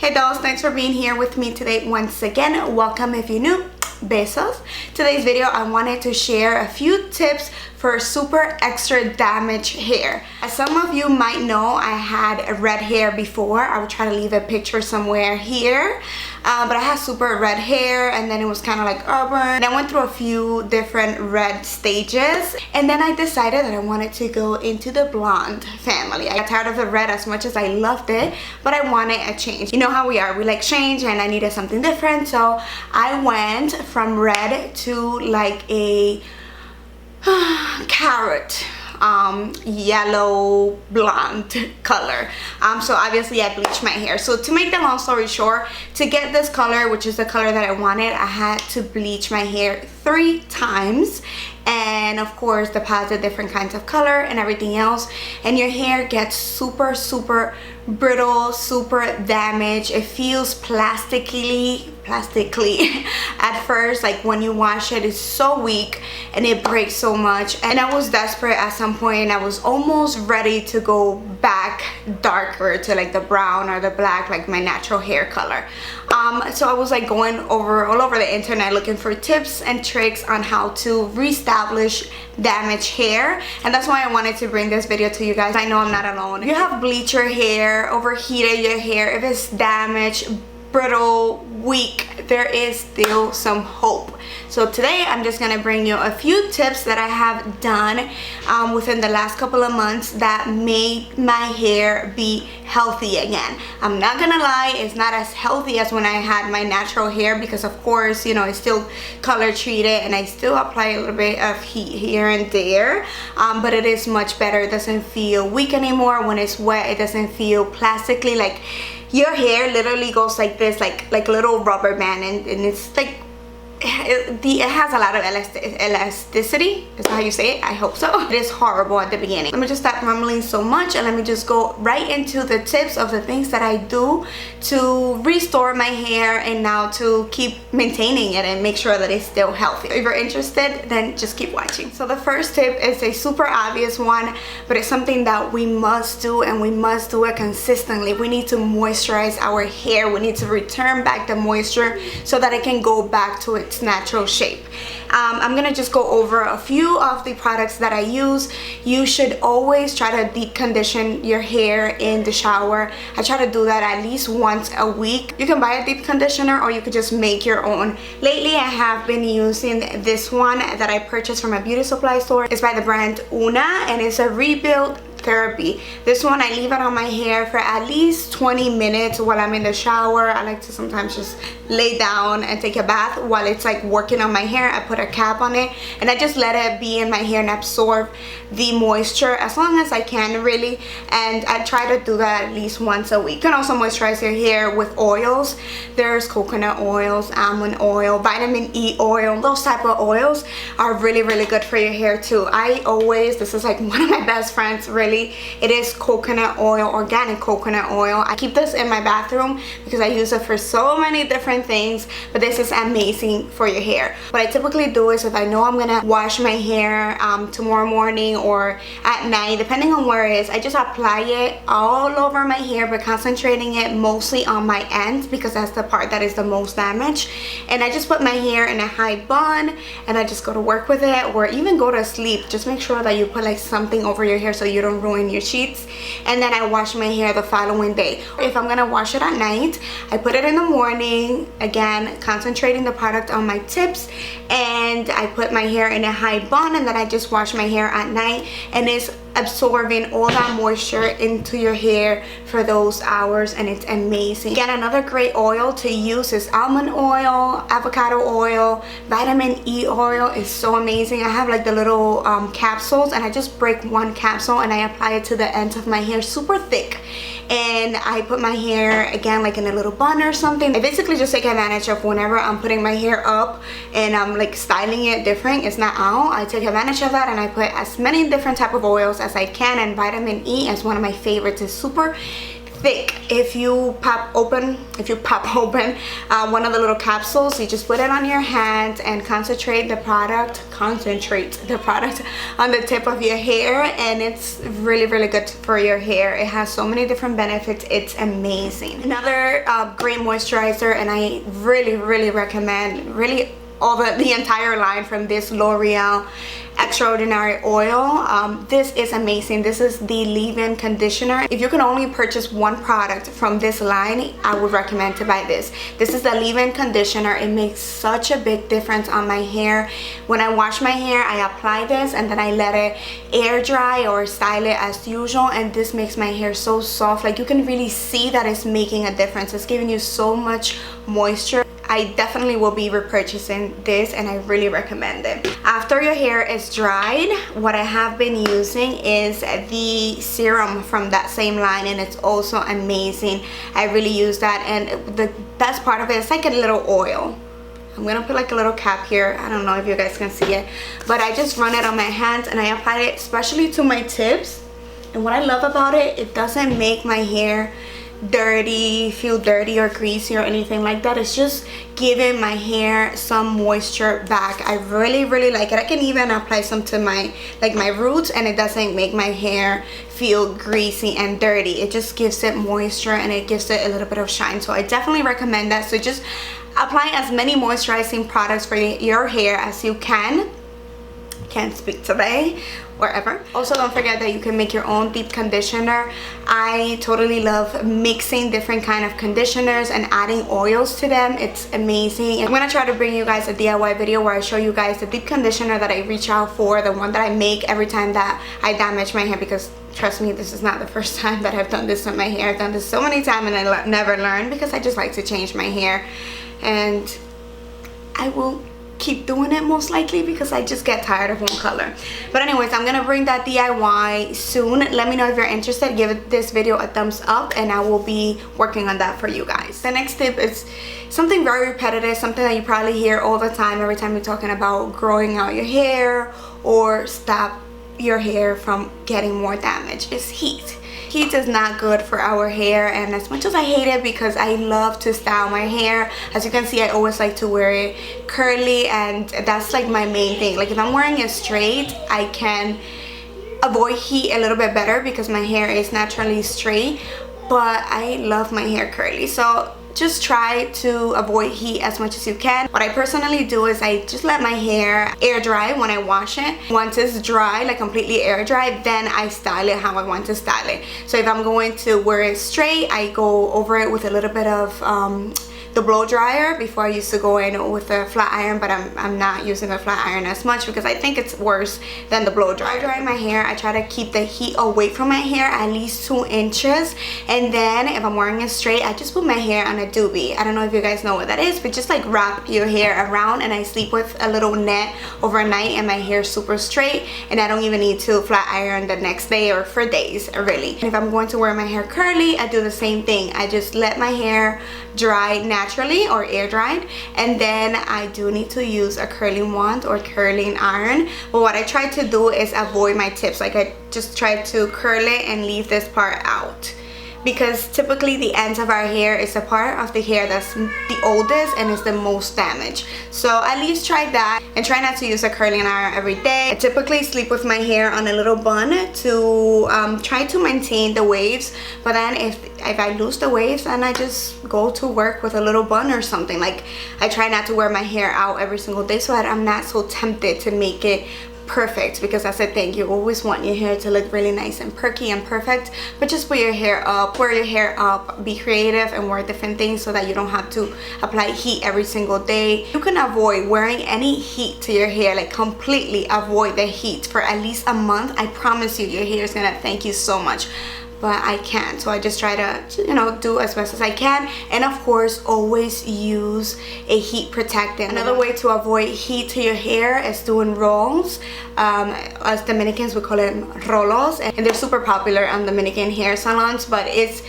Hey dolls, thanks for being here with me today once again. Welcome if you're new. Besos. Today's video I wanted to share a few tips for super extra damaged hair. As some of you might know, I had red hair before. I will try to leave a picture somewhere here. But I had super red hair and then it was kind of like auburn. And I went through a few different red stages. And then I decided that I wanted to go into the blonde family. I got tired of the red as much as I loved it, but I wanted a change. You know how we are, we like change, and I needed something different. So I went from red to like a carrot yellow blonde color. So obviously I bleached my hair. So to make the long story short, to get this color, which is the color that I wanted, I had to bleach my hair 3 times, and of course deposit different kinds of color and everything else, and your hair gets super brittle, super damaged. It feels plastically at first. Like when you wash it, it's so weak and it breaks so much. And I was desperate at some point, and I was almost ready to go back darker to like the brown or the black, like my natural hair color. So I was like going all over the internet looking for tips and tricks on how to reestablish damaged hair, and that's why I wanted to bring this video to you guys. I know I'm not alone. If you have bleached your hair, overheated your hair, if it's damaged, brittle, weak, there is still some hope. So today I'm just gonna bring you a few tips that I have done within the last couple of months that made my hair be healthy again. I'm not gonna lie, it's not as healthy as when I had my natural hair, because of course, you know, it's still color treated and I still apply a little bit of heat here and there, but it is much better. It doesn't feel weak anymore. When it's wet, it doesn't feel plastically. Like your hair literally goes like this, like a little rubber band, and it's like it has a lot of elasticity. Is that how you say it? I hope so. It is horrible at the beginning. Let me just stop mumbling so much and let me just go right into the tips of the things that I do to restore my hair and now to keep maintaining it and make sure that it's still healthy. If you're interested, then just keep watching. So the first tip is a super obvious one, but it's something that we must do, and we must do it consistently. We need to moisturize our hair. We need to return back the moisture so that it can go back to its natural shape. I'm gonna just go over a few of the products that I use. You should always try to deep condition your hair in the shower. I try to do that at least once a week. You can buy a deep conditioner or you could just make your own. Lately I have been using this one that I purchased from a beauty supply store. It's by the brand Una, and it's a rebuild therapy. This one I leave it on my hair for at least 20 minutes while I'm in the shower. I like to sometimes just lay down and take a bath while it's like working on my hair. I put a cap on it and I just let it be in my hair and absorb the moisture as long as I can, really. And I try to do that at least once a week. You can also moisturize your hair with oils. There's coconut oils, almond oil, vitamin E oil. Those type of oils are really good for your hair too. This is like one of my best friends, really. It is coconut oil, organic coconut oil. I keep this in my bathroom because I use it for so many different things, but this is amazing for your hair. What I typically do is, if I know I'm gonna wash my hair tomorrow morning or at night, depending on where it is, I just apply it all over my hair, but concentrating it mostly on my ends because that's the part that is the most damaged. And I just put my hair in a high bun and I just go to work with it, or even go to sleep. Just make sure that you put like something over your hair so you don't ruin your sheets. And then I wash my hair the following day. If I'm gonna wash it at night, I put it in the morning, again concentrating the product on my tips, and I put my hair in a high bun, and then I just wash my hair at night, and it's absorbing all that moisture into your hair for those hours, and it's amazing. Again, another great oil to use is almond oil, avocado oil, vitamin E oil is so amazing. I have like the little capsules, and I just break one capsule and I apply it to the ends of my hair, super thick, and I put my hair again like in a little bun or something. I basically just take advantage of whenever I'm putting my hair up and I'm like styling it different, it's not out, I take advantage of that and I put as many different type of oils as I can. And vitamin E is one of my favorites. It's super thick. If you pop open one of the little capsules, you just put it on your hand and concentrate the product on the tip of your hair, and it's really, really good for your hair. It has so many different benefits. It's amazing. Another great moisturizer, and I really, really recommend the entire line from this L'Oreal Extraordinary Oil. This is amazing. This is the leave-in conditioner. If you can only purchase one product from this line, I would recommend to buy this. This is the leave-in conditioner. It makes such a big difference on my hair. When I wash my hair, I apply this and then I let it air dry or style it as usual, and this makes my hair so soft. Like, you can really see that it's making a difference. It's giving you so much moisture. I definitely will be repurchasing this, and I really recommend it. After your hair is dried, what I have been using is the serum from that same line, and it's also amazing. I really use that, and the best part of it is like a little oil. I'm gonna put like a little cap here. I don't know if you guys can see it, but I just run it on my hands and I apply it especially to my tips. And what I love about it, it doesn't make my hair feel dirty or greasy or anything like that. It's just giving my hair some moisture back. I really, really like it. I can even apply some to my roots, and it doesn't make my hair feel greasy and dirty. It just gives it moisture and it gives it a little bit of shine. So I definitely recommend that. So just apply as many moisturizing products for your hair as you can. Can't speak today. Wherever. Also, don't forget that you can make your own deep conditioner. I totally love mixing different kind of conditioners and adding oils to them. It's amazing. I'm gonna try to bring you guys a DIY video where I show you guys the deep conditioner that I reach out for, the one that I make every time that I damage my hair, because trust me, this is not the first time that I've done this with my hair. I've done this so many times and I never learned, because I just like to change my hair, and I will keep doing it most likely because I just get tired of one color. But anyways, I'm gonna bring that DIY soon. Let me know if you're interested. Give this video a thumbs up and I will be working on that for you guys. The next tip is something very repetitive, something that you probably hear all the time every time you're talking about growing out your hair or stop your hair from getting more damage. Is heat. Heat is not good for our hair, and as much as I hate it, because I love to style my hair, as you can see, I always like to wear it curly, and that's like my main thing. Like, if I'm wearing it straight, I can avoid heat a little bit better because my hair is naturally straight, but I love my hair curly. So just try to avoid heat as much as you can. What I personally do is I just let my hair air dry when I wash it. Once it's dry, like completely air dry, then I style it how I want to style it. So if I'm going to wear it straight, I go over it with a little bit of the blow dryer. Before I used to go in with a flat iron, but I'm not using a flat iron as much because I think it's worse than the blow dryer. Drying my hair, I try to keep the heat away from my hair at least 2 inches, and then if I'm wearing it straight, I just put my hair on a doobie. I don't know if you guys know what that is, but just like wrap your hair around, and I sleep with a little net overnight, and my hair is super straight, and I don't even need to flat iron the next day or for days, really. And if I'm going to wear my hair curly, I do the same thing. I just let my hair dry naturally or air dried, and then I do need to use a curling wand or curling iron. But what I try to do is avoid my tips. Like, I just try to curl it and leave this part out, because typically the ends of our hair is the part of the hair that's the oldest and is the most damaged. So at least try that, and try not to use a curling iron every day. I typically sleep with my hair on a little bun to try to maintain the waves, but then if I lose the waves, then I just go to work with a little bun or something. Like, I try not to wear my hair out every single day so that I'm not so tempted to make it perfect, because that's the thing, you always want your hair to look really nice and perky and perfect. But just put your hair up, wear your hair up, be creative and wear different things so that you don't have to apply heat every single day. You can avoid wearing any heat to your hair, like completely avoid the heat for at least a month. I promise you, your hair is gonna thank you so much. But I can't, so I just try to, you know, do as best as I can. And of course, always use a heat protectant. Another way to avoid heat to your hair is doing rolls. As Dominicans, we call it rolos, and they're super popular on Dominican hair salons. But it's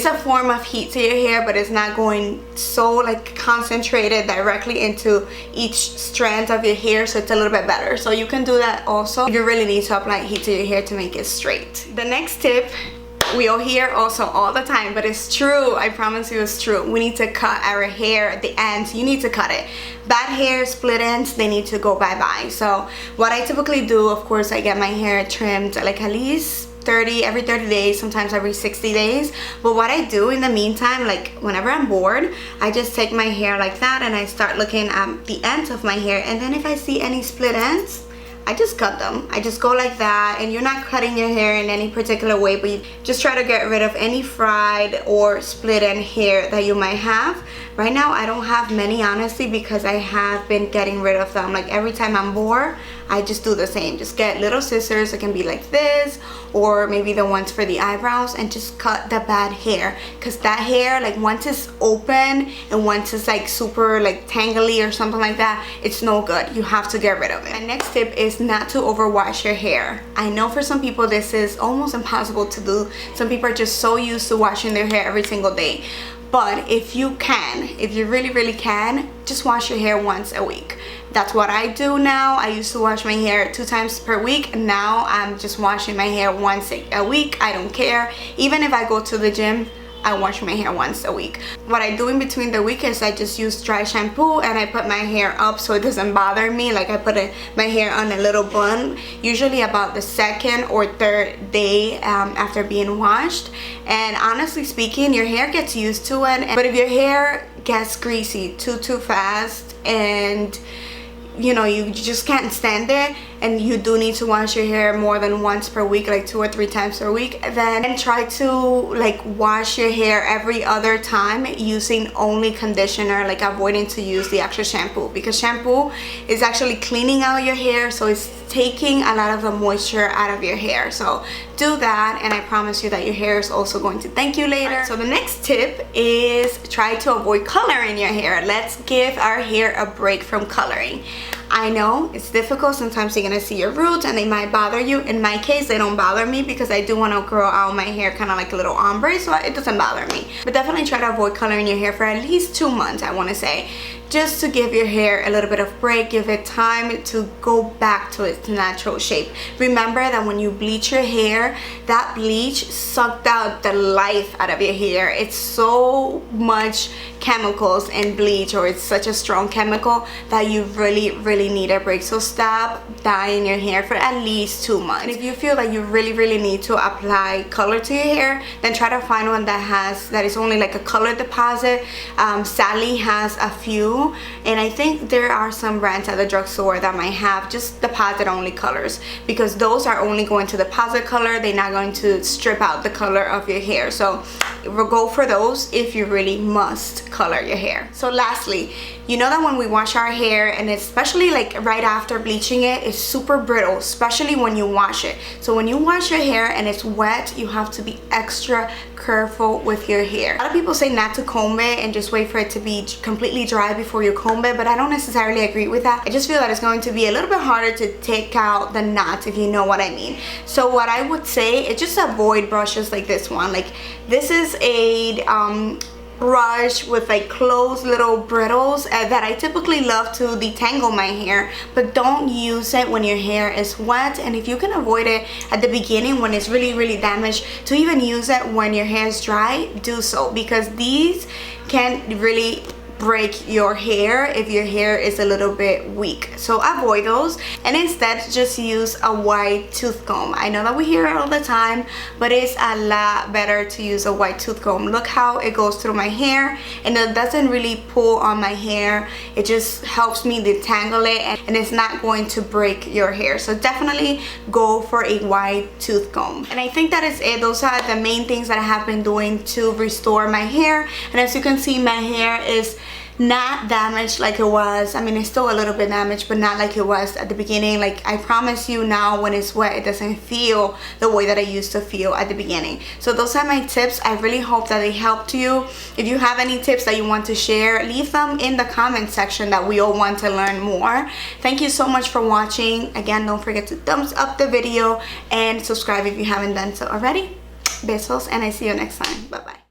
a form of heat to your hair, but it's not going so like concentrated directly into each strand of your hair, so it's a little bit better. So you can do that also if you really need to apply heat to your hair to make it straight. The next tip we all hear also all the time, but it's true. I promise you it's true. We need to cut our hair at the ends. You need to cut it. Bad hair, split ends, they need to go bye-bye. So what I typically do, of course, I get my hair trimmed like at least every 30 days, sometimes every 60 days. But what I do in the meantime, like whenever I'm bored, I just take my hair like that and I start looking at the ends of my hair, and then if I see any split ends, I just cut them. I just go like that, and you're not cutting your hair in any particular way, but you just try to get rid of any fried or split end hair that you might have. Right now I don't have many, honestly, because I have been getting rid of them. Like every time I'm bored, I just do the same. Just get little scissors. It can be like this, or maybe the ones for the eyebrows, and just cut the bad hair. Because that hair, like once it's open and once it's like super like tangly or something like that, it's no good. You have to get rid of it. My next tip is not to overwash your hair. I know for some people this is almost impossible to do. Some people are just so used to washing their hair every single day. But if you can, if you really can, just wash your hair once a week. That's what I do now. I used to wash my hair 2 times per week. Now I'm just washing my hair once a week. I don't care. Even if I go to the gym, I wash my hair once a week. What I do in between the week is I just use dry shampoo and I put my hair up so it doesn't bother me. Like I put my hair on a little bun, usually about the 2nd or 3rd day after being washed. And honestly speaking, your hair gets used to it. But if your hair gets greasy too fast, and you know, you just can't stand it, and you do need to wash your hair more than once per week, like 2 or 3 times per week, then try to like wash your hair every other time using only conditioner, like avoiding to use the extra shampoo, because shampoo is actually cleaning out your hair, so it's taking a lot of the moisture out of your hair. So do that, and I promise you that your hair is also going to thank you later. Right, so the next tip is try to avoid color in your hair. Let's give our hair a break from coloring. I know it's difficult. Sometimes you're gonna see your roots and they might bother you. In my case, they don't bother me because I do want to grow out my hair kind of like a little ombre, so it doesn't bother me. But definitely try to avoid coloring your hair for at least 2 months, I want to say, just to give your hair a little bit of break, give it time to go back to its natural shape. Remember that when you bleach your hair, that bleach sucked out the life out of your hair. It's so much chemicals in bleach, or it's such a strong chemical that you really need a break. So stop dyeing your hair for at least 2 months. And if you feel that you really need to apply color to your hair, then try to find one that is only like a color deposit. Sally has a few, and I think there are some brands at the drugstore that might have just deposit only colors, because those are only going to deposit color. They're not going to strip out the color of your hair. So we'll go for those if you really must color your hair. So lastly, you know that when we wash our hair, and especially like right after bleaching it, it's super brittle, especially when you wash it. So when you wash your hair and it's wet, you have to be extra careful with your hair. A lot of people say not to comb it and just wait for it to be completely dry before you comb it, but I don't necessarily agree with that. I just feel that it's going to be a little bit harder to take out the knots, if you know what I mean. So what I would say is just avoid brushes like this one. Like this is a brush with like closed little brittles that I typically love to detangle my hair, but don't use it when your hair is wet. And if you can avoid it at the beginning when it's really damaged, to even use it when your hair is dry, do so, because these can really break your hair if your hair is a little bit weak. So avoid those, and instead just use a white tooth comb. I know that we hear it all the time, but it's a lot better to use a white tooth comb. Look how it goes through my hair, and it doesn't really pull on my hair. It just helps me detangle it, and it's not going to break your hair. So definitely go for a white tooth comb. And I think that is it. Those are the main things that I have been doing to restore my hair. And as you can see, my hair is not damaged like it was. I mean, it's still a little bit damaged, but not like it was at the beginning. Like I promise you, now when it's wet, it doesn't feel the way that I used to feel at the beginning. So those are my tips. I really hope that they helped you. If you have any tips that you want to share, leave them in the comment section, that we all want to learn more. Thank you so much for watching. Again, don't forget to thumbs up the video and subscribe if you haven't done so already. Besos, and I see you next time. Bye bye.